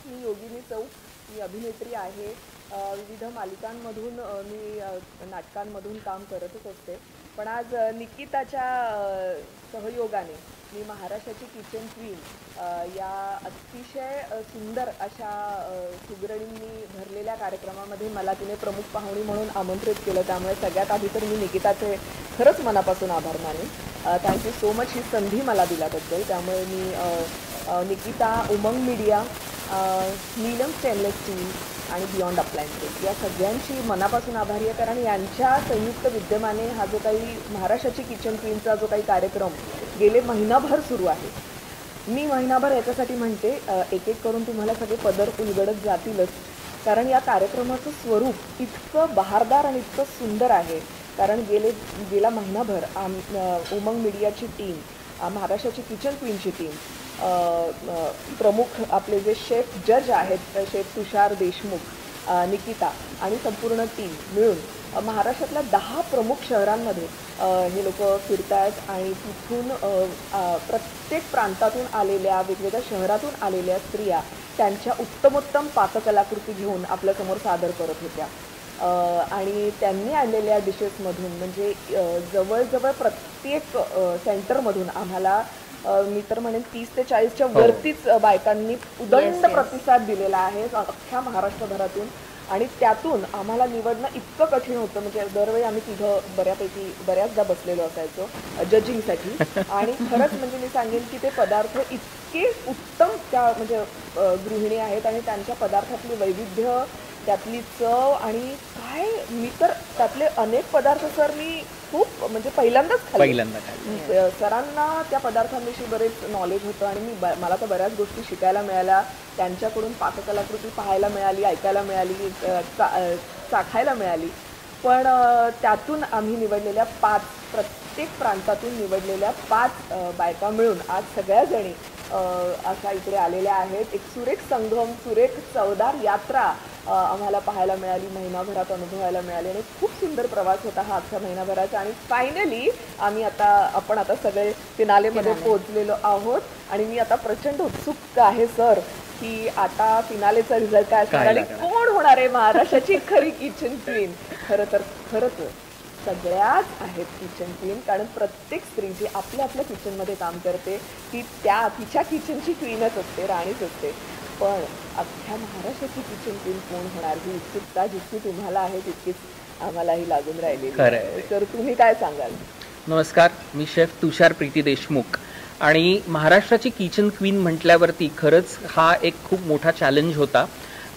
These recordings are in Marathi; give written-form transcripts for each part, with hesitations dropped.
मी योगिनी चौक. मी अभिनेत्री आहे. विविध मालिकांमधून मी नाटकांमधून काम करतच असते. पण आज निकिताच्या सहयोगाने मी महाराष्ट्राची किचन क्वीन या अतिशय सुंदर अशा सुगरणींनी भरलेल्या कार्यक्रमामध्ये मला तिने प्रमुख पाहुणी म्हणून आमंत्रित केलं. त्यामुळे सगळ्यात आधी तर मी निकिताचे खरंच मनापासून आभार मानेन. थँक्यू सो मच ही संधी मला दिल्याबद्दल. त्यामुळे मी निकिता, उमंग मीडिया, नीलम स्टेनलेस स्टील आणि बियॉन्ड अप्लायन्सेस या सगळ्यांची मनापासून आभारी आहे. कारण यांच्या संयुक्त विद्यमाने हा जो काही महाराष्ट्राची किचन क्वीनचा जो काही कार्यक्रम गेले महिनाभर सुरू आहे. मी महिनाभर याच्यासाठी म्हणते, एक एक करून तुम्हाला सगळे पदर उलगडत जातीलच. कारण या कार्यक्रमाचं स्वरूप इतकं बहारदार आणि इतकं सुंदर आहे. कारण गेला महिनाभर उमंग मीडियाची टीम, महाराष्ट्राची किचन क्वीनची टीम, प्रमुख आपले जे शेफ जज आहेत, शेफ तुषार देशमुख, निकिता आणि संपूर्ण टीम मिळून महाराष्ट्रातल्या 10 प्रमुख शहरांमध्ये हे लोक फिरत आहेत. आणि तिथून प्रत्येक प्रांतातून आलेल्या, वेगवेगळ्या शहरातून आलेल्या स्त्रिया त्यांच्या उत्तमोत्तम पाककलाकृती घेऊन आपल्यासमोर सादर करत होत्या. आणि त्यांनी आणलेल्या डिशेसमधून म्हणजे जवळजवळ प्रत्येक सेंटरमधून आम्हाला मी तर म्हणेन 30 ते 40च्या वरतीच बायकांनी उदंड प्रतिसाद दिलेला आहे अख्ख्या महाराष्ट्रभरातून. आणि त्यातून आम्हाला निवडणं इतकं कठीण होतं. म्हणजे दरवेळी आम्ही तिघं बऱ्याचदा बसलेलो असायचो जजिंगसाठी. आणि खरंच म्हणजे मी सांगेन की ते पदार्थ इतके उत्तम त्या म्हणजे गृहिणी आहेत आणि त्यांच्या पदार्थातले वैविध्य, त्यातली चव आणि काय, मी तर त्यातले अनेक पदार्थ सर मी खूप म्हणजे पहिल्यांदाच खाल्ले. सरांना त्या पदार्थांविषयी बरेच नॉलेज होतं आणि मला तर बऱ्याच गोष्टी शिकायला मिळाल्या. त्यांच्याकडून पाककलाकृती पाहायला मिळाली, ऐकायला मिळाली, चाखायला मिळाली. पण त्यातून आम्ही निवडलेल्या 5, प्रत्येक प्रांतातून निवडलेल्या 5 बायका मिळून आज सगळ्याजणी अशा इकडे आलेल्या आहेत. एक सुरेख संगम, सुरेख चवदार यात्रा आम्हाला पाहायला मिळाली, महिनाभरात अनुभवायला मिळाली. आणि खूप सुंदर प्रवास होता हा अख्ख्या महिनाभराचा. आणि फायनली आपण आता सगळे फिनालेमध्ये पोहोचलेलो आहोत. आणि मी आता प्रचंड उत्सुक आहे सर की आता फिनालेचा रिझल्ट काय असणार आणि कोण होणार आहे महाराष्ट्राची खरी किचन क्वीन. खरंच सगळ्याच आहेत किचन क्वीन. कारण प्रत्येक स्त्री जी आपल्या किचनमध्ये काम करते ती तिच्या किचनची क्वीनच असते, राणीच असते. पण अख्ख्या महाराष्ट्राची किचन क्वीन कोण होणार ही उत्सुकता जितकी तुम्हाला आहे तितकीच आम्हालाही लागून राहिलेली आहे. तर तुम्ही काय सांगाल? नमस्कार, मी शेफ तुषार प्रीती देशमुख. आणि महाराष्ट्राची किचन क्वीन म्हटल्यावरती खरंच हा एक खूप मोठा चॅलेंज होता.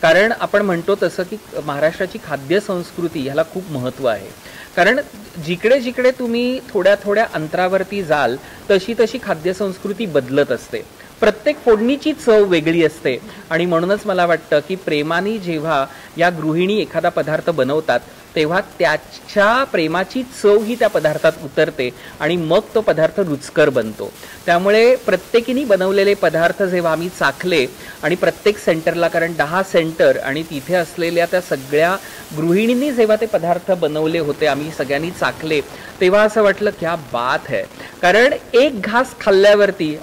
कारण आपण म्हणतो तसं की महाराष्ट्राची खाद्य संस्कृती ह्याला खूप महत्त्व आहे. कारण जिकडे जिकडे तुम्ही थोड्या थोड्या अंतरावरती जाल तशी तशी खाद्य संस्कृती बदलत असते. प्रत्येक फोडणीची चव वेगळी असते. आणि म्हणूनच मला वाटतं की प्रेमाने जेव्हा या गृहिणी एखादा पदार्थ बनवतात तेव्हा त्याच्या प्रेमाची चव ही त्या पदार्थात उतरते आणि मग तो पदार्थ रुचकर बनतो. त्यामुळे प्रत्येकीने बनवलेले पदार्थ जेव्हा आम्ही चाखले आणि प्रत्येक सेंटरला, कारण 10 सेंटर आणि तिथे असलेल्या त्या सगळ्या गृहिणींनी जेव्हा ते पदार्थ बनवले होते, आम्ही सगळ्यांनी चाखले, तेव्हा असं वाटलं क्या बात है. कारण एक घास खाल्ल्यावरती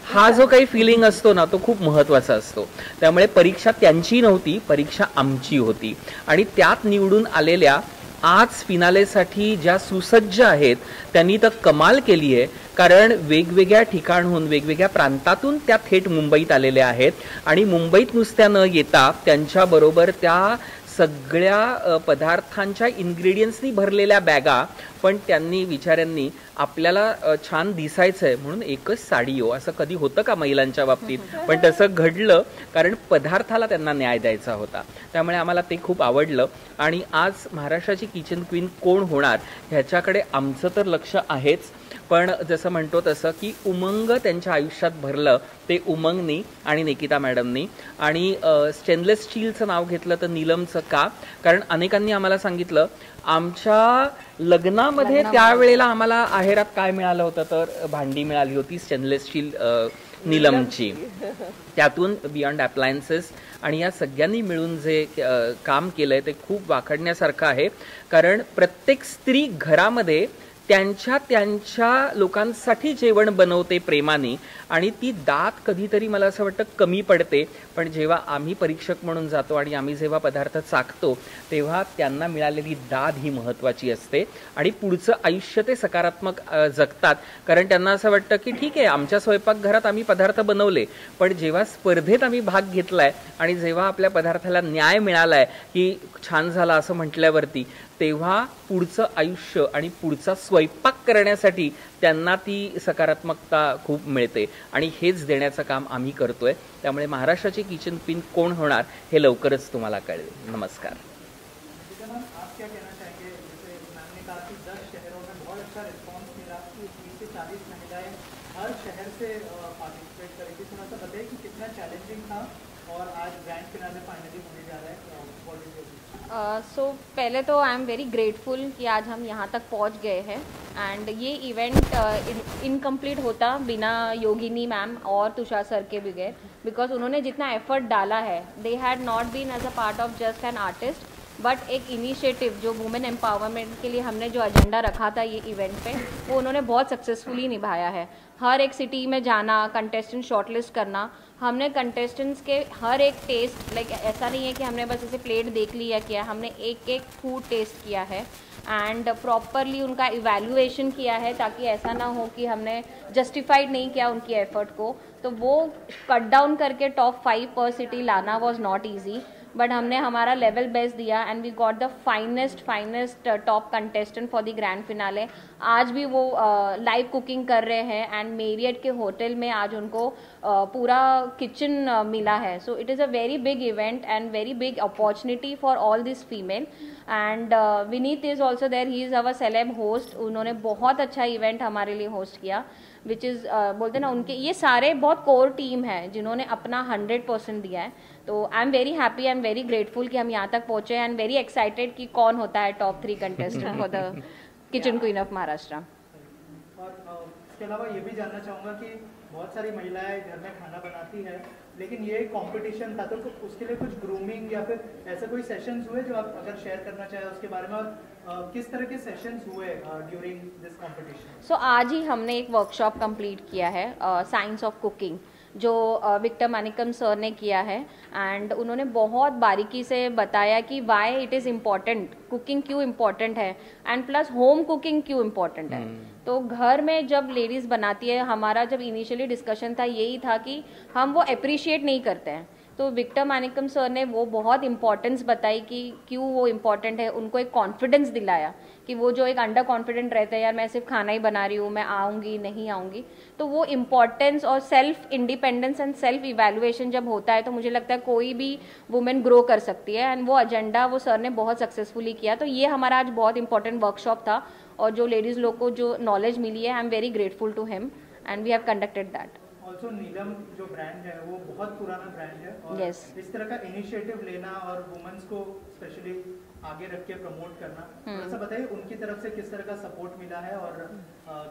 हा जो काही फिलिंग असतो ना तो खूप महत्त्वाचा असतो. त्यामुळे परीक्षा त्यांची नव्हती, परीक्षा आमची होती. आणि त्यात निवडून आलेल्या आज फिनालेसाठी ज्या सुसज्ज आहेत त्यांनी तर कमाल केली आहे. कारण वेगवेगळ्या ठिकाणहून, वेगवेगळ्या प्रांतातून त्या थेट मुंबईत आलेल्या आहेत. आणि मुंबईत नुसत्या न येता त्यांच्याबरोबर त्या सगळ्या पदार्थांच्या इन्ग्रेडियंट्सनी भरलेल्या बॅगा. पण त्यांनी विचाऱ्यांनी आपल्याला छान दिसायचं आहे म्हणून एकच साडी हो, असं कधी होतं का महिलांच्या बाबतीत? पण तसं घडलं कारण पदार्थाला त्यांना न्याय द्यायचा होता. त्यामुळे आम्हाला ते खूप आवडलं. आणि आज महाराष्ट्राची किचन क्वीन कोण होणार ह्याच्याकडे आमचं तर लक्ष आहेच. पण जसं म्हणतो तसं की उमंग त्यांच्या आयुष्यात भरलं ते उमंगनी आणि निकिता मॅडमनी. आणि स्टेनलेस स्टीलचं नाव घेतलं तर नीलमचं का? कारण अनेकांनी आम्हाला सांगितलं आमच्या लग्नामध्ये त्यावेळेला आम्हाला आहेरात काय मिळालं होतं तर भांडी मिळाली होती स्टेनलेस स्टील नीलमची. त्यातून बियॉन्ड अप्लायन्सेस आणि या सगळ्यांनी मिळून जे काम केलंय ते खूप वाखाणण्यासारखं आहे. कारण प्रत्येक स्त्री घरामध्ये त्यांच्या लोकांसाठी जेवण बनवते प्रेमाने, आणि ती दात कधीतरी मला असं वाटतं कमी पडते. पण जेव्हा आम्ही परीक्षक म्हणून जातो आणि आम्ही जेव्हा पदार्थ चाखतो तेव्हा त्यांना मिळालेली दाद ही महत्त्वाची असते आणि पुढचं आयुष्य ते सकारात्मक जगतात. कारण त्यांना असं वाटतं की ठीक आहे, आमच्या स्वयंपाकघरात आम्ही पदार्थ बनवले, पण जेव्हा स्पर्धेत आम्ही भाग घेतलाय आणि जेव्हा आपल्या पदार्थाला न्याय मिळालाय की छान झाला असं म्हटल्यावरती, तेव्हा पुढचं आयुष्य आणि पुढचा स्वयंपाक करण्यासाठी त्यांना ती सकारात्मकता खूप मिळते आणि हेच देण्याचं काम आम्ही करतोय. त्यामुळे महाराष्ट्राची किचन क्वीन कोण होणार हे लवकरच तुम्हाला कळेल. नमस्कार. आप क्या कहना चाहेंगे? जैसे मैम ने कहा कि 10 शहरों में बहुत अच्छा रिस्पांस मिला, 30 से 40 महिलाएं हर शहर से पार्टिसिपेट करेगी. थोड़ा सा बताइए कि कितना चैलेंजिंग था और आज ग्रैंड फिनाले फाइनली होने जा रहा है. सो पहले तो आई एम वेरी ग्रेटफुल कि आज हम यहाँ तक पहुँच गए हैं. एंड ये इवेंट इनकम्प्लीट होता बिना योगिनी मैम और तुषार सर के बगैर, बिकॉज उन्होंने जितना एफर्ट डाला है, they had not been as a part of just an artist, but एक इनिशिएटिव जो वुमेन एम्पावरमेंट के लिए हमने जो एजेंडा रखा था ये इवेंट पे, वो उन्होंने बहुत सक्सेसफुली निभाया है. हर एक सिटी में जाना, कंटेस्टेंट शॉर्टलिस्ट करना, हमने कंटेस्टेंट्स के हर एक टेस्ट, लाइक ऐसा नहीं है कि हमने बस ऐसे प्लेट देख लिया किया, हमने एक एक फूड टेस्ट किया है एंड प्रॉपरली उनका इवैल्यूएशन किया है, ताकि ऐसा ना हो कि हमने जस्टिफाइड नहीं किया उनकी एफर्ट को. तो वो कट डाउन करके टॉप 5 पर सिटी लाना वॉज नॉट ईजी, बट हमने हमारा लेवल बेस्ट दिया and we got the finest top contestant for the grand finale. आज भी वो लाइव कुकिंग कर रहे हैं एंड मेरियट के होटल में आज उनको पूरा किचन मिला है. So it is a very big event and very big opportunity for all this female. And Vineet is also there, he is our celeb host. उन्होंने बहुत अच्छा इवेंट हमारे लिए होस्ट किया, विच इज़ बोलते ना, उनके ये सारे बहुत कोर टीम है जिन्होंने अपना 100% दिया है. तो आई am very happy, I am very grateful कि हम यहाँ तक पहुँचे एंड वेरी एक्साइटेड कि कौन होता है top 3 contestant for the kitchen queen of Maharashtra. और इसके अलावा ये भी जानना चाहूँगा कि बहुत सारी महिलाएं घर में खाना बनाती है, लेकिन ये कंपटीशन था, तो उसके लिए कुछ ग्रूमिंग या फिर ऐसे कोई सेशंस हुए जो आप अगर शेयर करना चाहें उसके बारे में, और किस तरह के सेशंस हुए ड्यूरिंग दिस कंपटीशन? सो आज ही हमने एक वर्कशॉप कंप्लीट किया है, साइंस ऑफ कुकिंग, जो विक्टर मानिकम सर ने किया है. एंड उन्होंने बहुत बारीकी से बताया कि why it is important, cooking क्यों इम्पॉर्टेंट है एंड प्लस होम कुकिंग क्यों इम्पॉर्टेंट है. तो घर में जब लेडीज़ बनाती है, हमारा जब इनिशियली डिस्कशन था यही था कि हम वो अप्रिशिएट नहीं करते हैं. तो विक्टर मानिकम सर ने वो बहुत इंपॉर्टेंस बताई कि क्यों वो इम्पॉर्टेंट है, उनको एक कॉन्फिडेंस दिलाया कि वो जो एक अंडर कॉन्फिडेंट रहते हैं, यार मैं सिर्फ खाना ही बना रही हूँ, मैं आऊँगी नहीं आऊँगी. तो वो इम्पॉर्टेंस और self independence end self evaluation जब होता है तो मुझे लगता है कोई भी वुमेन ग्रो कर सकती है. एंड वो एजेंडा वो सर ने बहुत सक्सेसफुली किया. तो ये हमारा आज बहुत इंपॉर्टेंट वर्कशॉप था और जो लेडीज़ लोग को जो नॉलेज मिली है, I am very grateful to him and we have conducted that. Also Neelam जो ब्रांड है वो बहुत पुराना ब्रांड है, और Yes. इस तरह का इनिशिएटिव लेना और वुमेन्स को स्पेशली आगे रख के प्रमोट करना, थोड़ा सा बताइए उनकी तरफ से किस तरह का सपोर्ट मिला है और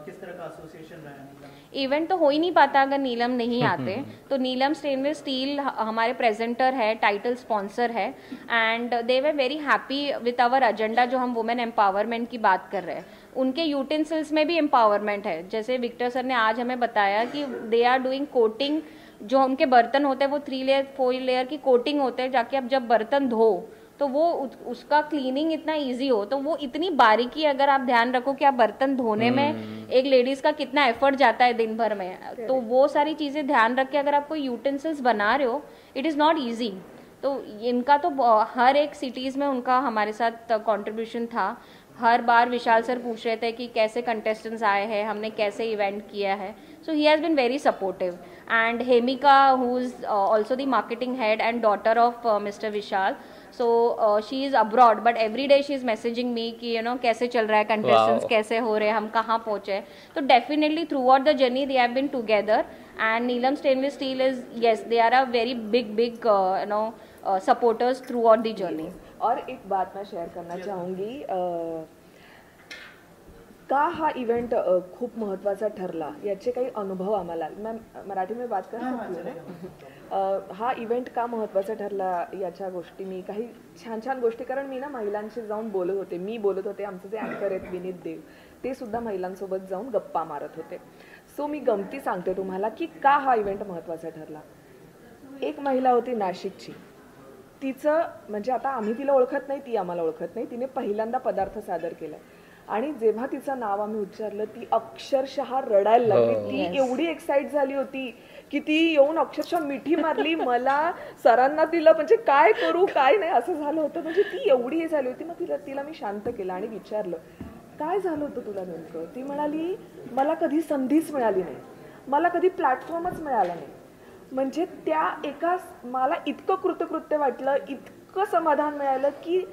किस तरह का एसोसिएशन रहा है नीलम? इवेंट तो हो ही नहीं पाता अगर नीलम नहीं आते. तो नीलम स्टेनलेस स्टील हमारे प्रेजेंटर है, टाइटल स्पॉन्सर है and they were very happy with our agenda जो हम वुमेन एम्पावरमेंट की बात कर रहे हैं. उनके यूटेंसिल्स में भी एम्पावरमेंट है. जैसे विक्टर सर ने आज हमें बताया कि दे आर डूइंग कोटिंग, जो उनके बर्तन होते हैं वो 3 लेयर 4 लेयर की कोटिंग होते हैं, जाके आप जब बर्तन धो तो वो उसका क्लीनिंग इतना इजी हो. तो वो इतनी बारीकी, अगर आप ध्यान रखो कि आप बर्तन धोने में एक लेडीज का कितना एफर्ट जाता है दिन भर में, तो वो सारी चीज़ें ध्यान रख के अगर आप कोई यूटेंसिल्स बना रहे हो, इट इज़ नॉट ईजी. तो इनका तो हर एक सिटीज़ में उनका हमारे साथ कंट्रीब्यूशन था. हर बार विशाल सर पूछ रहे थे कि कैसे कंटेस्टेंट्स आए हैं, हमने कैसे इवेंट किया है. So he has been very supportive. And Hemika, who is also the marketing head and daughter of mister Vishal, so she is abroad but every day she is messaging me कि यू नो कैसे चल रहा है, कंटेस्टेंट्स कैसे हो रहे हैं, हम कहाँ पहुँचे. तो definitely through out the journey they have been together end Neelam stainless steel is, yes, they are a very big you know supporters through out the journey. और एक बात मैं शेअर करना चाहूँगी, का हा इवेंट खूप महत्त्वाचा ठरला याचे काही अनुभव आम्हाला, मैं मराठी में बात कर सकती हूँ. हा इव्हेंट का महत्त्वाचा ठरला याच्या गोष्टी मी काही छान छान गोष्टी, कारण मी ना महिलांशी जाऊन बोलत होते, आमचे जे अँकर आहेत विनीत देव, ते सुद्धा महिलांसोबत जाऊन गप्पा मारत होते. सो मी गमती सांगते तुम्हाला की का हा इव्हेंट महत्त्वाचा ठरला. एक महिला होती नाशिकची, तिचं म्हणजे आता आम्ही तिला ओळखत नाही, ती आम्हाला ओळखत नाही, तिने पहिल्यांदा पदार्थ सादर केलाय आणि जेव्हा तिचं नाव आम्ही उच्चारलं ती अक्षरशः रडायला लागली. ती एवढी एक्साइट झाली होती की ती येऊन अक्षरशः मिठी मारली मला, सरांना तिला म्हणजे काय करू काय नाही असं झालं होतं. म्हणजे ती एवढी हे झाली होती. मग तिला मी शांत केलं आणि विचारलं काय झालं होतं तुला नेमकं. ती म्हणाली मला कधी संधीच मिळाली नाही, मला कधी प्लॅटफॉर्मच मिळाला नाही. म्हणजे त्या एका मला इतकं कृतकृत्य वाटलं, इतकं समाधान मिळालं की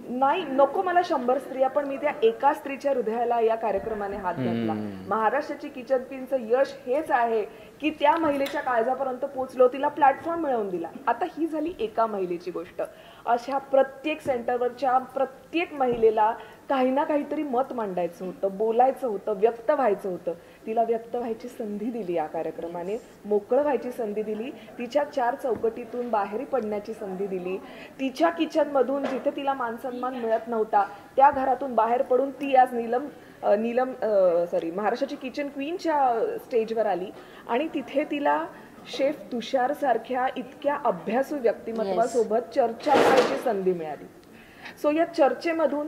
नाही नको मला 100 स्त्रिया, पण मी त्या एका स्त्रीच्या हृदयाला या कार्यक्रमाने हात घातला. महाराष्ट्राची किचन क्वीनचं यश हेच आहे की त्या महिलेच्या काळजापर्यंत पोहोचलो, तिला प्लॅटफॉर्म मिळवून दिला. आता ही झाली एका महिलेची गोष्ट. अशा प्रत्येक सेंटरवरच्या प्रत्येक महिलेला काही ना काहीतरी मत मांडायचं होतं, बोलायचं होतं, व्यक्त व्हायचं होतं. तिला व्यक्त व्हायची संधी दिली या कार्यक्रमाने, मोकळं व्हायची संधी दिली, तिच्या 4 चौकटीतून बाहेर पडण्याची संधी दिली. तिच्या किचनमधून जिथे तिला मानसन्मान मिळत नव्हता त्या घरातून बाहेर पडून ती आज महाराष्ट्राची किचन क्वीनच्या स्टेजवर आली आणि तिथे तिला शेफ तुषार सारख्या इतक्या अभ्यासू व्यक्तिमत्वासोबत चर्चा करायची संधी मिळाली. सो या चर्चेमधून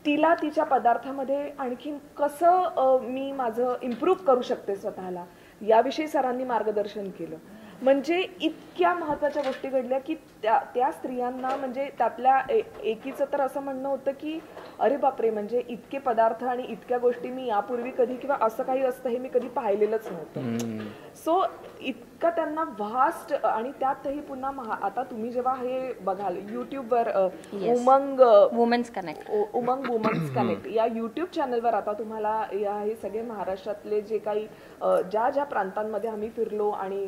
तिला तिच्या पदार्थामध्ये आणखीन कसं मी माझं इम्प्रूव्ह करू शकते स्वतःला याविषयी सरांनी मार्गदर्शन केलं. म्हणजे इतक्या महत्त्वाच्या गोष्टी घडल्या की त्या स्त्रियांना म्हणजे त्यातल्या एकीचं तर असं म्हणणं होतं की अरे बापरे, म्हणजे इतके पदार्थ आणि इतक्या गोष्टी मी यापूर्वी कधी किंवा असं काही असतं हे मी कधी पाहिलेलंच नव्हतं. सो इतकं त्यांना व्हास्ट, आणि त्यातही पुन्हा आता तुम्ही जेव्हा हे बघाल युट्यूबवर उमंग वुमन्स कनेक्ट या युट्यूब चॅनलवर आता तुम्हाला हे सगळे महाराष्ट्रातले जे काही ज्या प्रांतांमध्ये आम्ही फिरलो आणि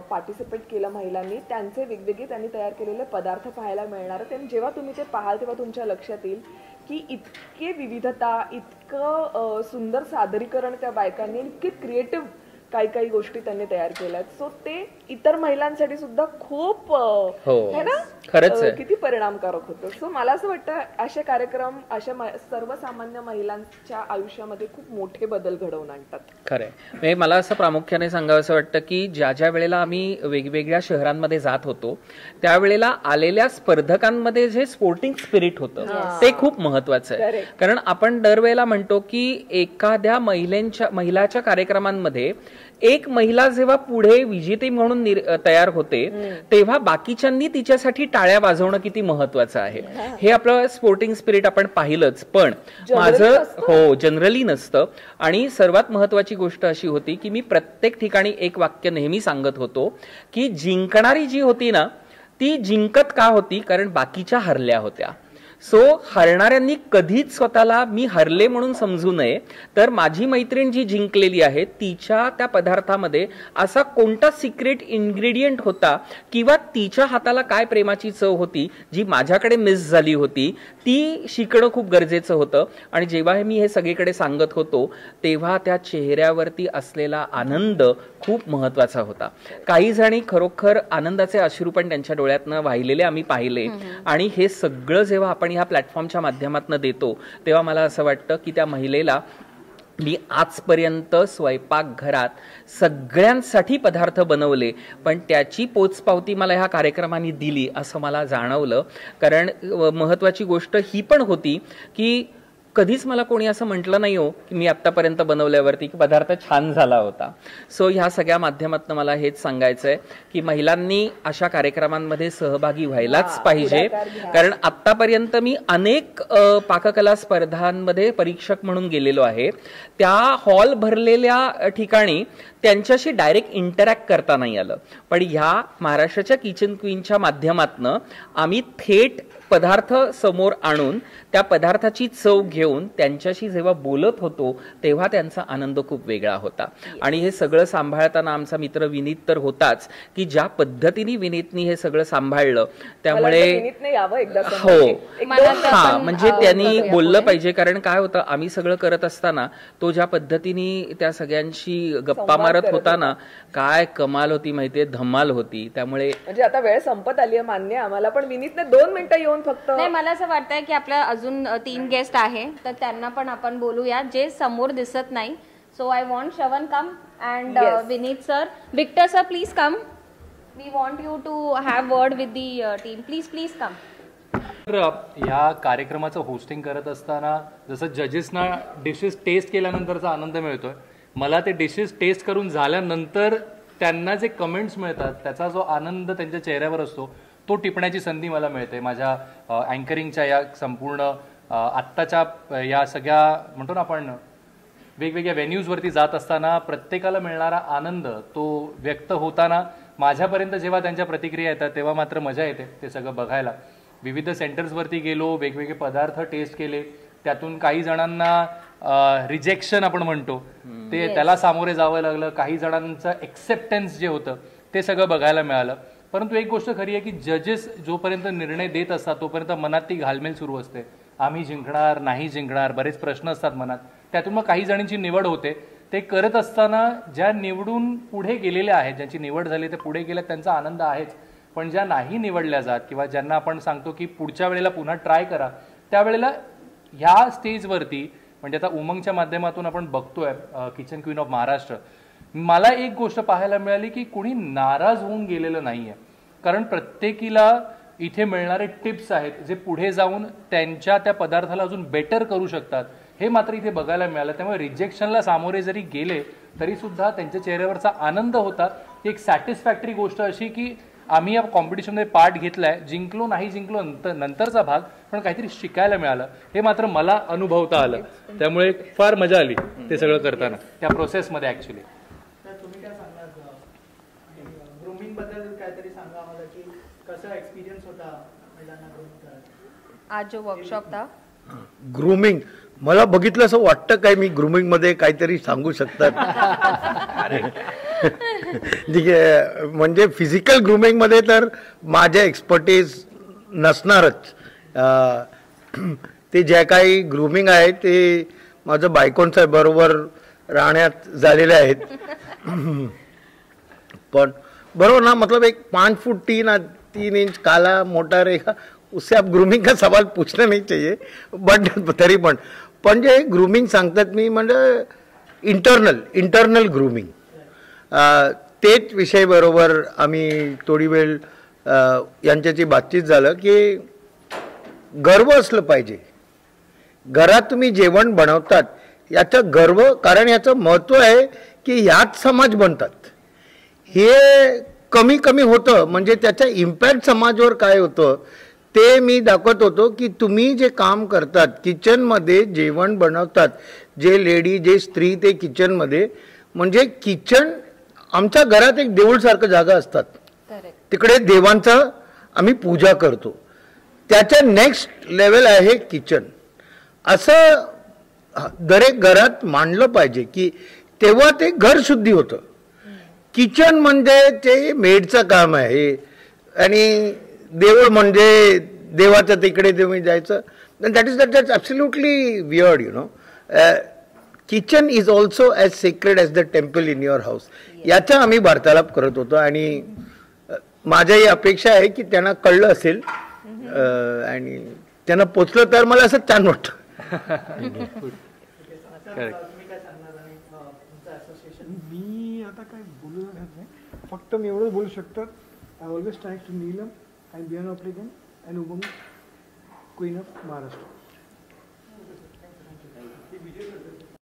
पार्टिसिपेट केलं महिलांनी, त्यांचे वेगवेगळे त्यांनी तयार केलेले पदार्थ पाहायला मिळणार. आणि जेव्हा तुम्ही ते पाहाल तेव्हा तुमच्या लक्षात येईल की इतके विविधता, इतकं सुंदर सादरीकरण त्या बायकांनी, इतके क्रिएटिव्ह काही गोष्टी त्यांनी तयार केल्यात. सो ते इतर महिलांसाठी सुद्धा खूप है ना, खरंच किती परिणामकारक होतं. सो मला असं वाटतं असे कार्यक्रम अशा सर्वसामान्य महिलांच्या आयुष्यामध्ये खूप मोठे बदल घडवून आणतात. खरंय. म्हणजे मला असं प्रामुख्याने सांगावं असं वाटतं की ज्या वेळेला आम्ही वेगवेगळ्या शहरांमध्ये जात होतो त्यावेळेला आलेल्या स्पर्धकांमध्ये जे स्पोर्टिंग स्पिरिट होतं ते खूप महत्वाचं आहे. कारण आपण दरवेळेला म्हणतो की एखाद्या महिलाच्या कार्यक्रमांमध्ये एक महिला जेव्हा पुढे विजेती म्हणून तयार होते तेव्हा बाकीच्यांनी तिच्यासाठी टाळ्या वाजवणं किती महत्वाचं आहे. हे आपलं स्पोर्टिंग स्पिरिट आपण पाहिलंच, पण माझं जनरली नसतं. आणि सर्वात महत्वाची गोष्ट अशी होती की मी प्रत्येक ठिकाणी एक वाक्य नेहमी सांगत होतो की जिंकणारी जी होती ना ती जिंकत का होती, कारण बाकीच्या हरल्या होत्या. सो हरणाऱ्यांनी कधीच स्वतःला मी हरले म्हणून समजू नये, तर माझी मैत्रीण जी जिंकलेली आहे तिच्या त्या पदार्थामध्ये असा कोणता सिक्रेट इन्ग्रेडियंट होता किंवा तिच्या हाताला काय प्रेमाची चव होती जी माझ्याकडे मिस झाली होती, ती शिकणं खूप गरजेचं होतं. आणि जेव्हा मी हे सगळीकडे सांगत होतो तेव्हा त्या चेहऱ्यावरती असलेला आनंद खूप महत्वाचा होता. काही जणी खरोखर आनंदाचे अश्रू पण त्यांच्या डोळ्यातनं वाहिलेले आम्ही पाहिले. आणि हे सगळं जेव्हा आपण ह्या प्लॅटफॉर्मच्या माध्यमातून देतो तेव्हा मला असं वाटतं की त्या महिलेला मी आजपर्यंत स्वयंपाकघरात सगळ्यांसाठी पदार्थ बनवले पण त्याची पोचपावती मला ह्या कार्यक्रमाने दिली असं मला जाणवलं. कारण महत्वाची गोष्ट ही पण होती की कधीच मला कोणी असं म्हटलं नाही हो की मी आत्तापर्यंत बनवल्यावरती की पदार्थ छान झाला होता. सो ह्या सगळ्या माध्यमातून मला हेच सांगायचं आहे की महिलांनी अशा कार्यक्रमांमध्ये सहभागी व्हायलाच पाहिजे. कारण आत्तापर्यंत मी अनेक पाककला स्पर्धांमध्ये परीक्षक म्हणून गेलेलो आहे. त्या हॉल भरलेल्या ठिकाणी त्यांच्याशी डायरेक्ट इंटरॅक्ट करता नाही आलं, पण ह्या महाराष्ट्राच्या किचन क्वीनच्या माध्यमातून आम्ही थेट पदार्थ समोर आणून त्या पदार्थाची चव घेऊन घेऊन त्यांच्याशी जेव्हा बोलत होतो तेव्हा त्यांचा आनंद खूप वेगळा होता. आणि हे सगळं सांभाळताना आमचा मित्र विनीत तर होताच, की ज्या पद्धतीने विनीतनी हे सगळं सांभाळलं त्यामुळे विनीतने यावं एकदा हो समोर. एक मला दोन- तर हा पण, म्हणजे त्यांनी बघूया बोललं पुढे. पाहिजे. कारण काय होतं, आम्ही सगळं करत असताना तो ज्या पद्धतीने त्या सगळ्यांशी गप्पा संवाद मारत करत होता ना, काय कमाल होती माहितीये, धमाल होती. त्यामुळे म्हणजे आता वेळ संपत आली आहे, मान्य आहे आम्हाला, पण विनीतने 2 मिनिटं येऊन फक्त नाही, मला असं वाटतंय की आपल्या अजून 3 गेस्ट आहे, तर त्यांना पण आपण बोलूया जे समोर दिसत नाही. So I want Shravan come and Yes. Vineet sir. Victor sir, please come. We want you to have word with the team. Please come. तर या कार्यक्रमाचं होस्टिंग करत असताना जसं जजेसना डिशेस टेस्ट केल्यानंतरचा आनंद मिळतोय, मला ते डिशेस टेस्ट करून झाल्यानंतर त्यांना जे कमेंट्स मिळतात त्याचा जो आनंद त्यांच्या चेहऱ्यावर असतो तो टिपण्याची संधी मला मिळते. माझ्या अँकरिंगच्या या संपूर्ण आत्ताच्या या सगळ्या म्हणतो ना आपण वेगवेगळ्या व्हेन्यूजवरती जात असताना प्रत्येकाला मिळणारा आनंद तो व्यक्त होताना माझ्यापर्यंत जेव्हा त्यांच्या प्रतिक्रिया येतात तेव्हा मात्र मजा येते ते सगळं बघायला. विविध सेंटर्सवरती गेलो, वेगवेगळे पदार्थ टेस्ट केले, त्यातून काही जणांना रिजेक्शन आपण म्हणतो ते त्याला सामोरे जावं लागलं, काही जणांचं एक्सेप्टन्स जे होतं ते सगळं बघायला मिळालं. परंतु एक गोष्ट खरी आहे की जजेस जोपर्यंत निर्णय देत असतात तोपर्यंत मनात ती घालमेल सुरू असते. आम्ही जिंकणार नाही जिंकणार, बरेच प्रश्न असतात मनात. त्यातून मग काही जणांची निवड होते. ते करत असताना ज्या निवडून पुढे गेलेल्या आहेत, ज्यांची निवड झाली ते पुढे गेल्या, त्यांचा आनंद आहेच. पण ज्या नाही निवडल्या जात किंवा ज्यांना आपण सांगतो की पुढच्या वेळेला पुन्हा ट्राय करा, त्यावेळेला ह्या स्टेजवरती म्हणजे आता उमंगच्या माध्यमातून आपण बघतोय किचन क्वीन ऑफ महाराष्ट्र, मला एक गोष्ट पाहायला मिळाली की कुणी नाराज होऊन गेलेलं नाहीये. कारण प्रत्येकीला इथे मिळणारे टिप्स आहेत जे पुढे जाऊन त्यांच्या त्या पदार्थाला अजून बेटर करू शकतात, हे मात्र इथे बघायला मिळालं. त्यामुळे रिजेक्शनला सामोरे जरी गेले तरी सुद्धा त्यांच्या चेहऱ्यावरचा आनंद होता. एक सॅटिस्फॅक्टरी गोष्ट अशी की आम्ही या कॉम्पिटिशनमध्ये पार्ट घेतलाय, जिंकलो नाही जिंकलो नंतरचा भाग, पण काहीतरी शिकायला मिळालं हे मात्र मला अनुभवता आलं. त्यामुळे फार मजा आली ते सगळं करताना त्या प्रोसेसमध्ये ऍक्च्युली. तुम्ही काय सांगणार ग्रूमिंग बद्दल काहीतरी सांगा आम्हाला की कसा एक्सपिरियन्स होता महिलांना ग्रूम करायचा आज जो वर्कशॉप था. ग्रूमिंग मला बघितलं असं वाटतं काय मी ग्रूमिंग मध्ये काहीतरी सांगू शकतात. ठीक आहे, म्हणजे फिजिकल ग्रूमिंग मध्ये तर माझ्या एक्सपर्टीज नसणारच. ते जे काही ग्रूमिंग आहे ते माझं बायकोंच्या बरोबर राहण्यात झालेले आहेत. पण बरोबर ना, मतलब एक 5 फुट 3 इंच काला मोटा रेखा, उससे आप ग्रूमिंग का सवाल पूछना नहीं चाहिए. बट तरी पण जे ग्रूमिंग सांगतात मी म्हणजे इंटरनल ग्रूमिंग, तेच विषय बरोबर आम्ही थोडी वेळ यांच्याची बातचीत झालं की गर्व असलं पाहिजे. घरात तुम्ही जेवण बनवतात याचं गर्व, कारण याचं महत्त्व आहे की ह्यात समाज बनतात. हे कमी होतं म्हणजे त्याचा इम्पॅक्ट समाजावर काय होतं ते मी दाखवत होतो की तुम्ही जे काम करतात किचनमध्ये जेवण बनवतात, जे लेडी जे स्त्री ते किचनमध्ये, म्हणजे किचन आमच्या घरात एक देऊळसारखं जागा असतात. तिकडे देवांचं आम्ही पूजा करतो. त्याच्या नेक्स्ट लेवल आहे किचन. असं दरेक घरात मांडलं पाहिजे की तेव्हा ते घर शुद्धी होतं. किचन म्हणजे ते मेडचं काम आहे आणि देऊळ म्हणजे देवाचं तिकडे तुम्ही जायचं. That's absolutely weird, you know. Kitchen is also as sacred as the temple in your house. याचा आम्ही वार्तालाप करत होतो आणि माझ्याही अपेक्षा आहे की त्यांना कळलं असेल आणि त्यांना पोचलं तर मला असं छान वाटतं. मी आता काय बोलू शकत नाही, फक्त मी एवढंच बोलू शकतो. I always try to Neelam and beyond ऑप्लिकन and Umang queen of Maharashtra.